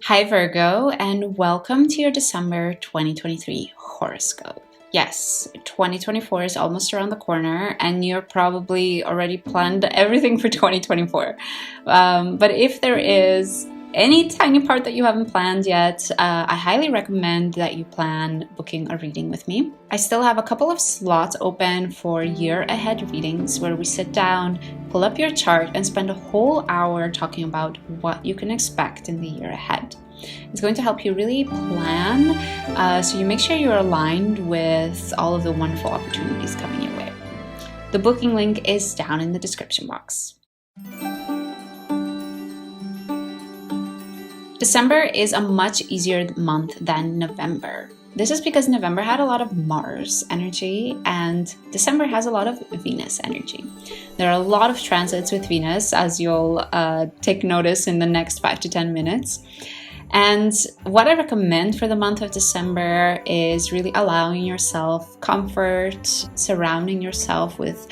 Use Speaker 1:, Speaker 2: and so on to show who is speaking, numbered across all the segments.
Speaker 1: Hi Virgo, and welcome to your December 2023 horoscope. Yes, 2024 is almost around the corner and you're probably already planned everything for 2024. But if there is any tiny part that you haven't planned yet, I highly recommend that you plan booking a reading with me. I still have a couple of slots open for year ahead readings where we sit down, pull up your chart, and spend a whole hour talking about what you can expect in the year ahead. It's going to help you really plan, so you make sure you're aligned with all of the wonderful opportunities coming your way. The booking link is down in the description box. December is a much easier month than November. This is because November had a lot of Mars energy and December has a lot of Venus energy. There are a lot of transits with Venus, as you'll take notice in the next 5 to 10 minutes. And what I recommend for the month of December is really allowing yourself comfort, surrounding yourself with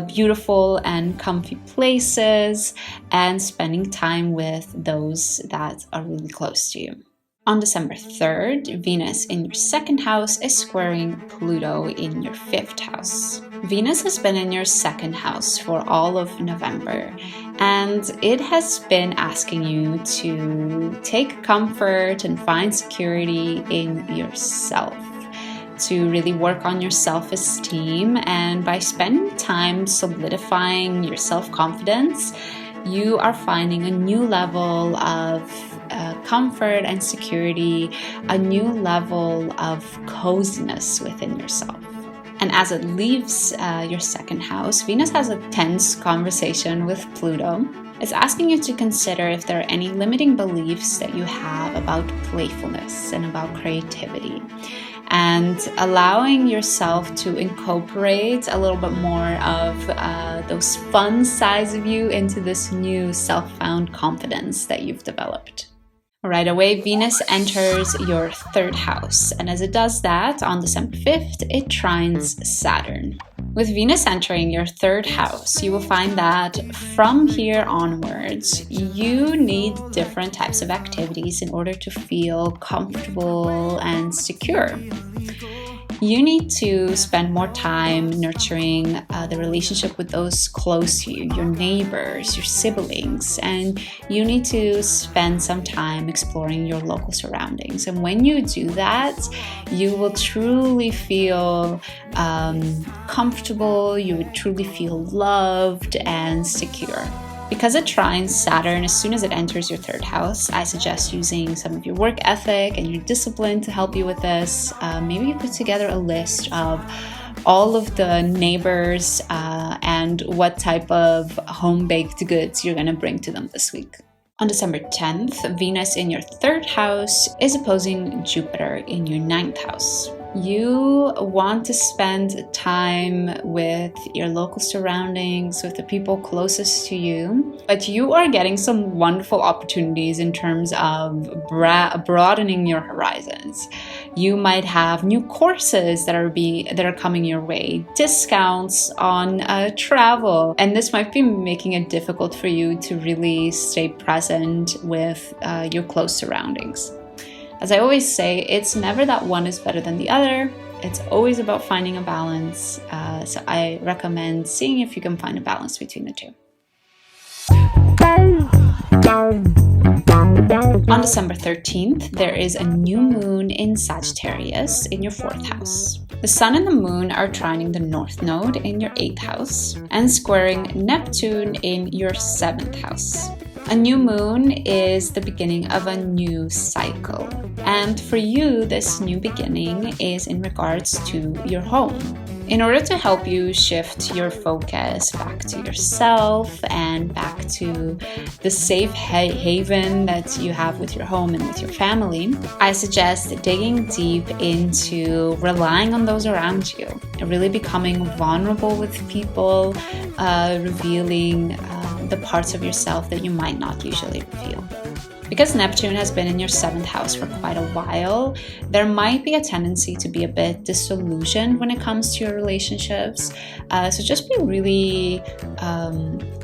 Speaker 1: beautiful and comfy places, and spending time with those that are really close to you. On December 3rd, Venus in your second house is squaring Pluto in your fifth house. Venus has been in your second house for all of November, and it has been asking you to take comfort and find security in yourself, to really work on your self-esteem, and by spending time solidifying your self-confidence, you are finding a new level of comfort and security, a new level of coziness within yourself. And as it leaves your second house, Venus has a tense conversation with Pluto. It's asking you to consider if there are any limiting beliefs that you have about playfulness and about creativity, and allowing yourself to incorporate a little bit more of those fun sides of you into this new self-found confidence that you've developed. Right away, Venus enters your third house, and as it does that, on December 5th, it trines Saturn. With Venus entering your third house, you will find that from here onwards, you need different types of activities in order to feel comfortable and secure. You need to spend more time nurturing the relationship with those close to you, your neighbors, your siblings, and you need to spend some time exploring your local surroundings. And when you do that, you will truly feel comfortable, you would truly feel loved and secure. Because it trines Saturn as soon as it enters your third house, I suggest using some of your work ethic and your discipline to help you with this. Maybe you put together a list of all of the neighbors and what type of home-baked goods you're going to bring to them this week. On December 10th, Venus in your third house is opposing Jupiter in your ninth house. You want to spend time with your local surroundings, with the people closest to you, but you are getting some wonderful opportunities in terms of broadening your horizons. You might have new courses that are coming your way, discounts on travel, and this might be making it difficult for you to really stay present with your close surroundings. As I always say, it's never that one is better than the other. It's always about finding a balance. So I recommend seeing if you can find a balance between the two. On December 13th, there is a new moon in Sagittarius in your fourth house. The sun and the moon are trining the north node in your eighth house and squaring Neptune in your seventh house. A new moon is the beginning of a new cycle. And for you, this new beginning is in regards to your home. In order to help you shift your focus back to yourself and back to the safe haven that you have with your home and with your family, I suggest digging deep into relying on those around you, really becoming vulnerable with people, revealing the parts of yourself that you might not usually reveal. Because Neptune has been in your seventh house for quite a while, there might be a tendency to be a bit disillusioned when it comes to your relationships. So just be really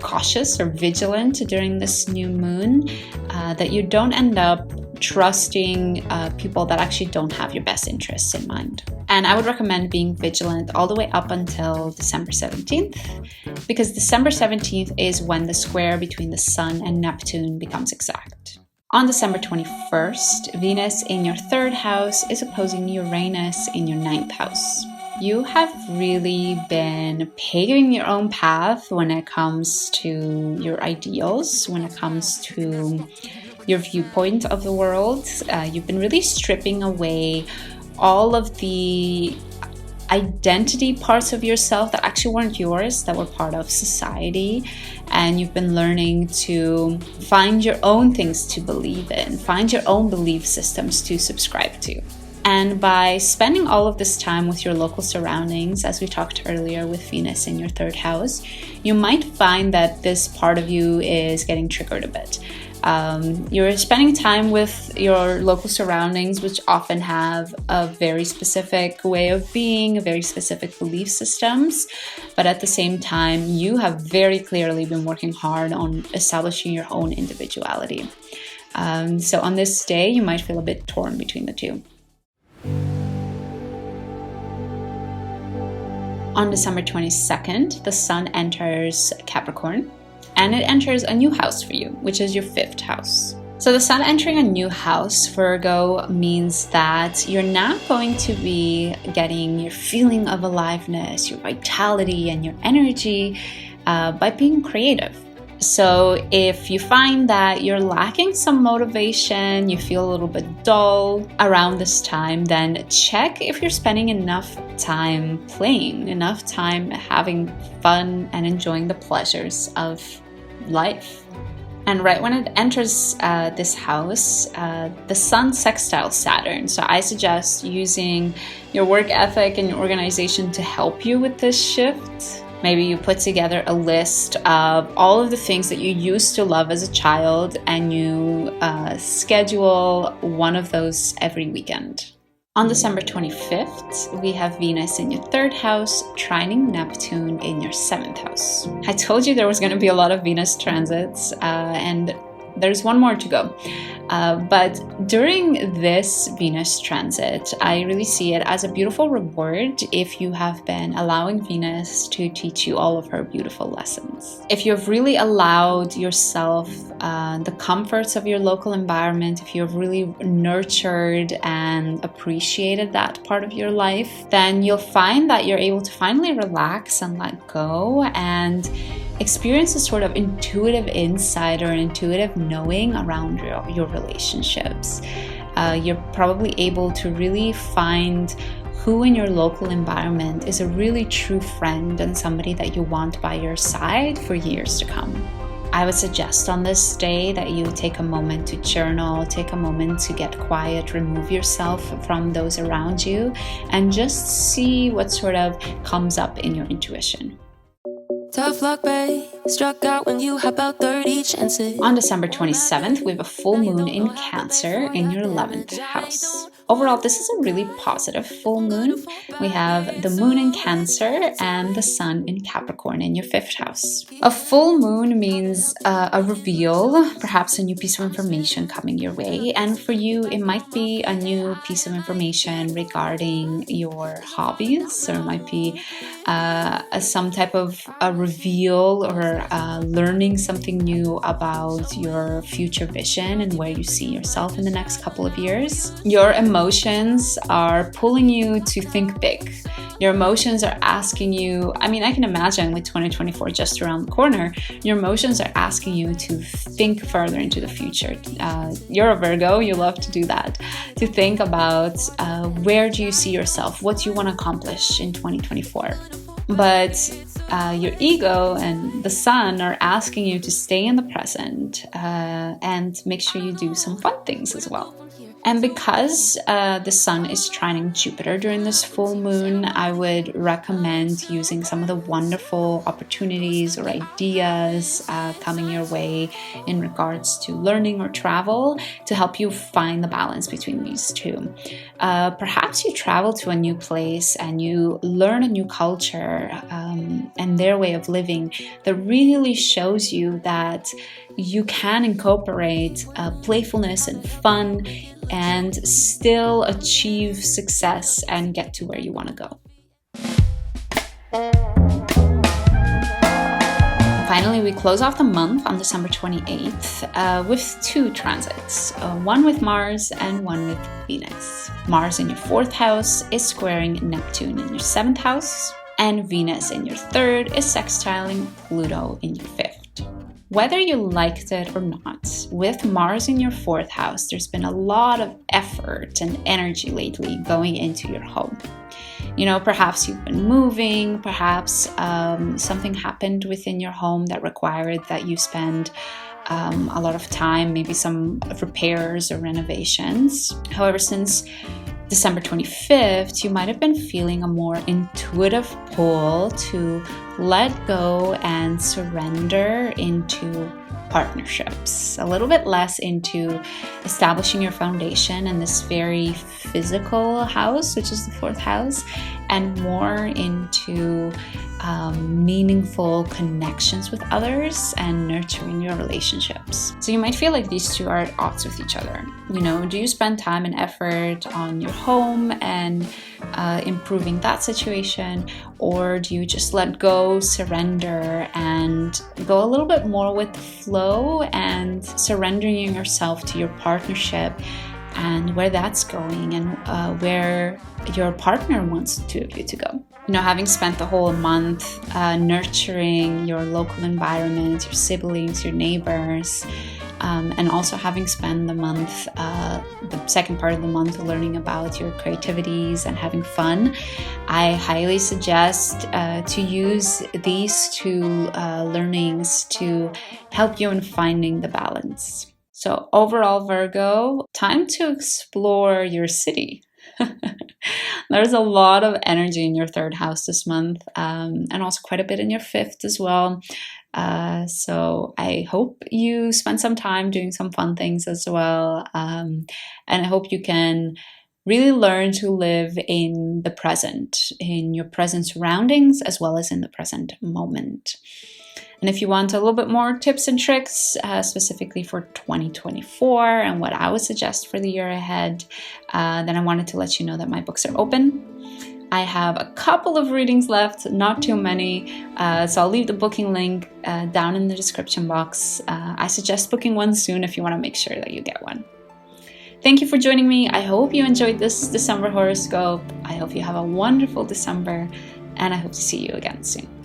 Speaker 1: cautious or vigilant during this new moon, that you don't end up trusting people that actually don't have your best interests in mind. And I would recommend being vigilant all the way up until December 17th, because December 17th is when the square between the Sun and Neptune becomes exact. On December 21st, Venus in your 3rd house is opposing Uranus in your 9th house. You have really been paving your own path when it comes to your ideals, when it comes to your viewpoint of the world. You've been really stripping away all of the identity parts of yourself that actually weren't yours, that were part of society. And you've been learning to find your own things to believe in, find your own belief systems to subscribe to. And by spending all of this time with your local surroundings, as we talked earlier with Venus in your 3rd house, you might find that this part of you is getting triggered a bit. You're spending time with your local surroundings, which often have a very specific way of being, very specific belief systems. But at the same time, you have very clearly been working hard on establishing your own individuality. So on this day, you might feel a bit torn between the two. On December 22nd, the Sun enters Capricorn, and it enters a new house for you, which is your 5th house. So the Sun entering a new house, Virgo, means that you're now going to be getting your feeling of aliveness, your vitality, and your energy by being creative. So if you find that you're lacking some motivation, you feel a little bit dull around this time, then check if you're spending enough time playing, enough time having fun and enjoying the pleasures of life. And right when it enters this house, the Sun sextiles Saturn. So I suggest using your work ethic and your organization to help you with this shift. Maybe you put together a list of all of the things that you used to love as a child, and you schedule one of those every weekend. On December 25th, we have Venus in your 3rd house, trining Neptune in your 7th house. I told you there was going to be a lot of Venus transits, and there's one more to go. But during this Venus transit, I really see it as a beautiful reward if you have been allowing Venus to teach you all of her beautiful lessons. If you've really allowed yourself the comforts of your local environment, if you've really nurtured and appreciated that part of your life, then you'll find that you're able to finally relax and let go and experience a sort of intuitive insight or intuitive knowing around your relationships. You're probably able to really find who in your local environment is a really true friend and somebody that you want by your side for years to come. I would suggest on this day that you take a moment to journal, take a moment to get quiet, remove yourself from those around you, and just see what sort of comes up in your intuition.
Speaker 2: Tough luck, babe. Struck out when you had about 30 chances.
Speaker 1: On December 27th, we have a full moon in Cancer in your 11th house. Overall, this is a really positive full moon. We have the moon in Cancer and the Sun in Capricorn in your 5th house. A full moon means a reveal, perhaps a new piece of information coming your way. And for you, it might be a new piece of information regarding your hobbies, or it might be some type of a reveal or learning something new about your future vision and where you see yourself in the next couple of years. Your emotions are pulling you to think big. Your emotions are asking you, I can imagine with 2024 just around the corner, your emotions are asking you to think further into the future. You're a Virgo, you love to do that, to think about where do you see yourself, what do you want to accomplish in 2024. But your ego and the Sun are asking you to stay in the present and make sure you do some fun things as well. And because the Sun is trining Jupiter during this full moon, I would recommend using some of the wonderful opportunities or ideas coming your way in regards to learning or travel to help you find the balance between these two. Perhaps you travel to a new place and you learn a new culture, and and their way of living that really shows you that you can incorporate playfulness and fun and still achieve success and get to where you want to go. Finally, we close off the month on December 28th with two transits, one with Mars and one with Venus. Mars in your 4th house is squaring Neptune in your 7th house, and Venus in your 3rd is sextiling Pluto in your 5th. Whether you liked it or not, with Mars in your 4th house, there's been a lot of effort and energy lately going into your home. You know, perhaps you've been moving, perhaps something happened within your home that required that you spend a lot of time, maybe some repairs or renovations. However, since December 25th, you might have been feeling a more intuitive pull to let go and surrender into partnerships, a little bit less into establishing your foundation in this very physical house, which is the 4th house, and more into meaningful connections with others and nurturing your relationships. So you might feel like these two are at odds with each other. You know, do you spend time and effort on your home and improving that situation, or do you just let go, surrender, and go a little bit more with the flow and surrendering yourself to your partnership and where that's going and where your partner wants the two of you to go? You know, having spent the whole month nurturing your local environment, your siblings, your neighbors, and also having spent the month, the second part of the month, learning about your creativities and having fun, I highly suggest to use these two learnings to help you in finding the balance. So overall, Virgo, time to explore your city. There's a lot of energy in your 3rd house this month, and also quite a bit in your 5th as well. So I hope you spend some time doing some fun things as well. And I hope you can really learn to live in the present, in your present surroundings, as well as in the present moment. And if you want a little bit more tips and tricks, specifically for 2024 and what I would suggest for the year ahead, then I wanted to let you know that my books are open. I have a couple of readings left, not too many, so I'll leave the booking link down in the description box. I suggest booking one soon if you want to make sure that you get one. Thank you for joining me. I hope you enjoyed this December horoscope. I hope you have a wonderful December, and I hope to see you again soon.